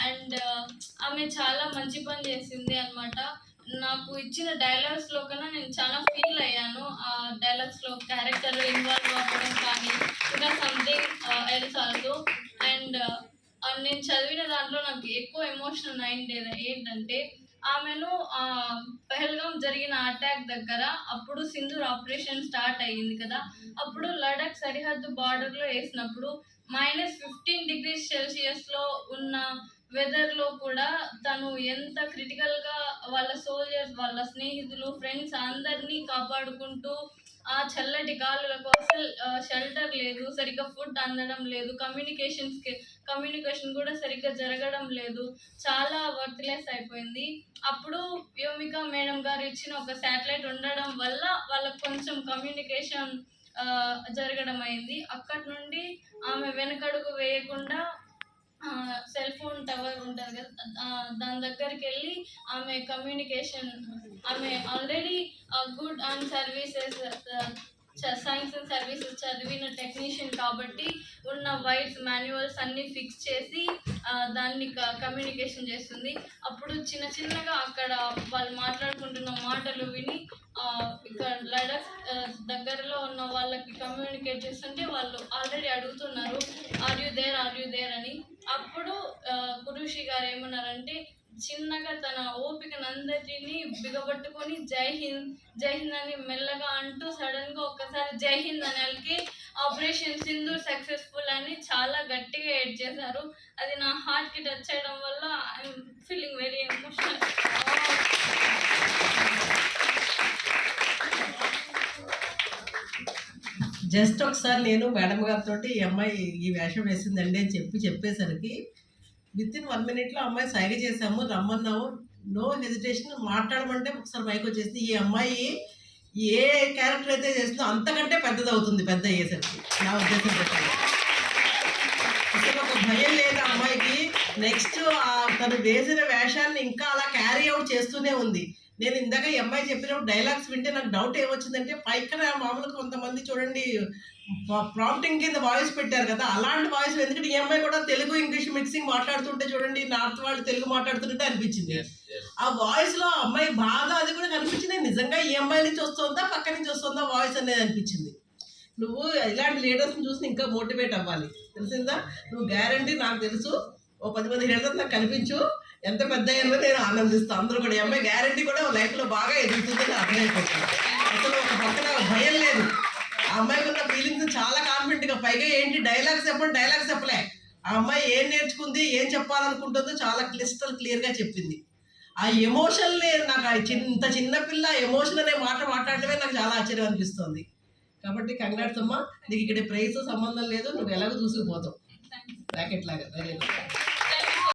And ఆమె చాలా మంచి పని చేసింది అనమాట. నాకు ఇచ్చిన డైలాగ్స్లో కన్నా నేను చాలా ఫీల్ అయ్యాను. ఆ డైలాగ్స్లో క్యారెక్టర్ ఇన్వాల్వ్ అవ్వడం కానీ ఇంకా సంథింగ్ ఎల్స్ ఆల్సో. అండ్ నేను చదివిన దాంట్లో నాకు ఎక్కువ ఎమోషనల్ అయింది ఏంటంటే ఆమెను పెహల్గాం జరిగిన అటాక్ దగ్గర అప్పుడు సింధూర్ ఆపరేషన్ స్టార్ట్ అయ్యింది కదా, అప్పుడు లడాక్ సరిహద్దు బార్డర్లో వేసినప్పుడు -15 degrees Celsiusలో ఉన్న వెదర్లో కూడా తను ఎంత క్రిటికల్గా వాళ్ళ సోల్జర్స్, వాళ్ళ స్నేహితులు, ఫ్రెండ్స్ అందరినీ కాపాడుకుంటూ ఆ చల్లటి గాలులకు అసలు షెల్టర్ లేదు, సరిగ్గా ఫుడ్ అందడం లేదు, కమ్యూనికేషన్ కూడా సరిగ్గా జరగడం లేదు, చాలా వర్త్లెస్ అయిపోయింది. అప్పుడు వ్యోమిక మేడం గారు ఇచ్చిన ఒక శాటిలైట్ ఉండడం వల్ల వాళ్ళకు కొంచెం కమ్యూనికేషన్ జరగడం అయింది. అక్కడి నుండి ఆమె వెనకడుగు వేయకుండా సెల్ ఫోన్ టవర్ ఉంటుంది కదా, దాని దగ్గరికి వెళ్ళి ఆమె కమ్యూనికేషన్, ఆమె already good and services science and services చదివిన టెక్నీషియన్ కాబట్టి ఉన్న వైర్స్ మాన్యువల్స్ అన్నీ ఫిక్స్ చేసి దాన్ని కమ్యూనికేషన్ చేస్తుంది. అప్పుడు చిన్న చిన్నగా అక్కడ వాళ్ళు మాట్లాడుకుంటున్న మాటలు విని ఇక్కడ లడాక్ దగ్గరలో ఉన్న వాళ్ళకి కమ్యూనికేట్ చేస్తుంటే వాళ్ళు ఆల్రెడీ అడుగుతున్నారు ఆర్ యూ దేర్ అని. అప్పుడు కురుషి గారు ఏమన్నారంటే చిన్నగా తన ఓపికనందరినీ బిగబట్టుకొని జై హింద్ అని మెల్లగా అంటూ సడన్గా ఒక్కసారి జై హింద్ అనేకి ఆపరేషన్ సింధూర్ సక్సెస్ఫుల్ అని చాలా గట్టిగా ఎడ్ చేశారు. అది నా హార్ట్కి టచ్ చేయడం వల్ల I'm feeling very emotional. Just ఒకసారి నేను మేడం గారితో ఈ అమ్మాయి ఈ వేషం వేసిందండి అని చెప్పేసరికి విత్-ఇన్ 1 minute అమ్మాయి సైగ చేసాము, రమ్మన్నాము, నో హెజిటేషన్, మాట్లాడమంటే ఒకసారి మైక్ వచ్చేసింది. ఈ అమ్మాయి ఏ క్యారెక్టర్ అయితే చేస్తుందో అంతకంటే పెద్దది అవుతుంది పెద్ద అయ్యేసరికి, నా ఉద్దేశం చెప్పండి. అసలు ఒక భయం లేదు అమ్మాయికి. నెక్స్ట్ తను వేసిన వేషాన్ని ఇంకా అలా క్యారీ అవుట్ చేస్తూనే ఉంది. నేను ఇందాక ఈ అమ్మాయి చెప్పినప్పుడు డైలాగ్స్ వింటే నాకు డౌట్ ఏమొచ్చిందంటే పైన మామూలుగా కొంతమంది చూడండి ప్రాంప్టింగ్ కింద వాయిస్ పెట్టారు కదా, అలాంటి వాయిస్ ఎందుకంటే ఈ అమ్మాయి కూడా తెలుగు ఇంగ్లీష్ మిక్సింగ్ మాట్లాడుతుంటే చూడండి నార్త్ వాళ్ళు తెలుగు మాట్లాడుతుంటే అనిపించింది. ఆ వాయిస్ లో అమ్మాయి బాగా అది కూడా కనిపించింది. నిజంగా ఈ అమ్మాయి నుంచి వస్తుందా పక్క నుంచి వస్తుందా వాయిస్ అనేది అనిపించింది. నువ్వు ఇలాంటి లీడర్స్ని చూసి ఇంకా మోటివేట్ అవ్వాలి, తెలిసిందా? నువ్వు గ్యారంటీ నాకు తెలుసు ఓ 10-15 ఏళ్ళ నాకు కనిపించు, ఎంత పెద్ద అయ్యారో నేను ఆనందిస్తాను. అందరూ కూడా ఈ అమ్మాయి గ్యారంటీ కూడా లైఫ్లో బాగా ఎదుగుతుందని అర్థమైపోతుంది. అసలు ఒక పక్కన భయం లేదు ఆ అమ్మాయికి ఉన్న ఫీలింగ్స్, చాలా కాన్ఫిడెంట్గా. పైగా ఏంటి డైలాగ్స్ చెప్పలే, ఆ అమ్మాయి ఏం నేర్చుకుంది ఏం చెప్పాలనుకుంటుందో చాలా క్లియర్గా చెప్పింది. ఆ ఎమోషన్ నాకు ఇంత చిన్నపిల్ల ఎమోషన్ అనే మాట మాట్లాడటమే నాకు చాలా ఆశ్చర్యం అనిపిస్తుంది. కాబట్టి కంగ్రాట్స్ అమ్మా, నీకు ఇక్కడ ప్రైస్ సంబంధం లేదు, నువ్వు ఎలాగో చూసుకుపోతావు బ్రాకెట్ లాగా. Very good.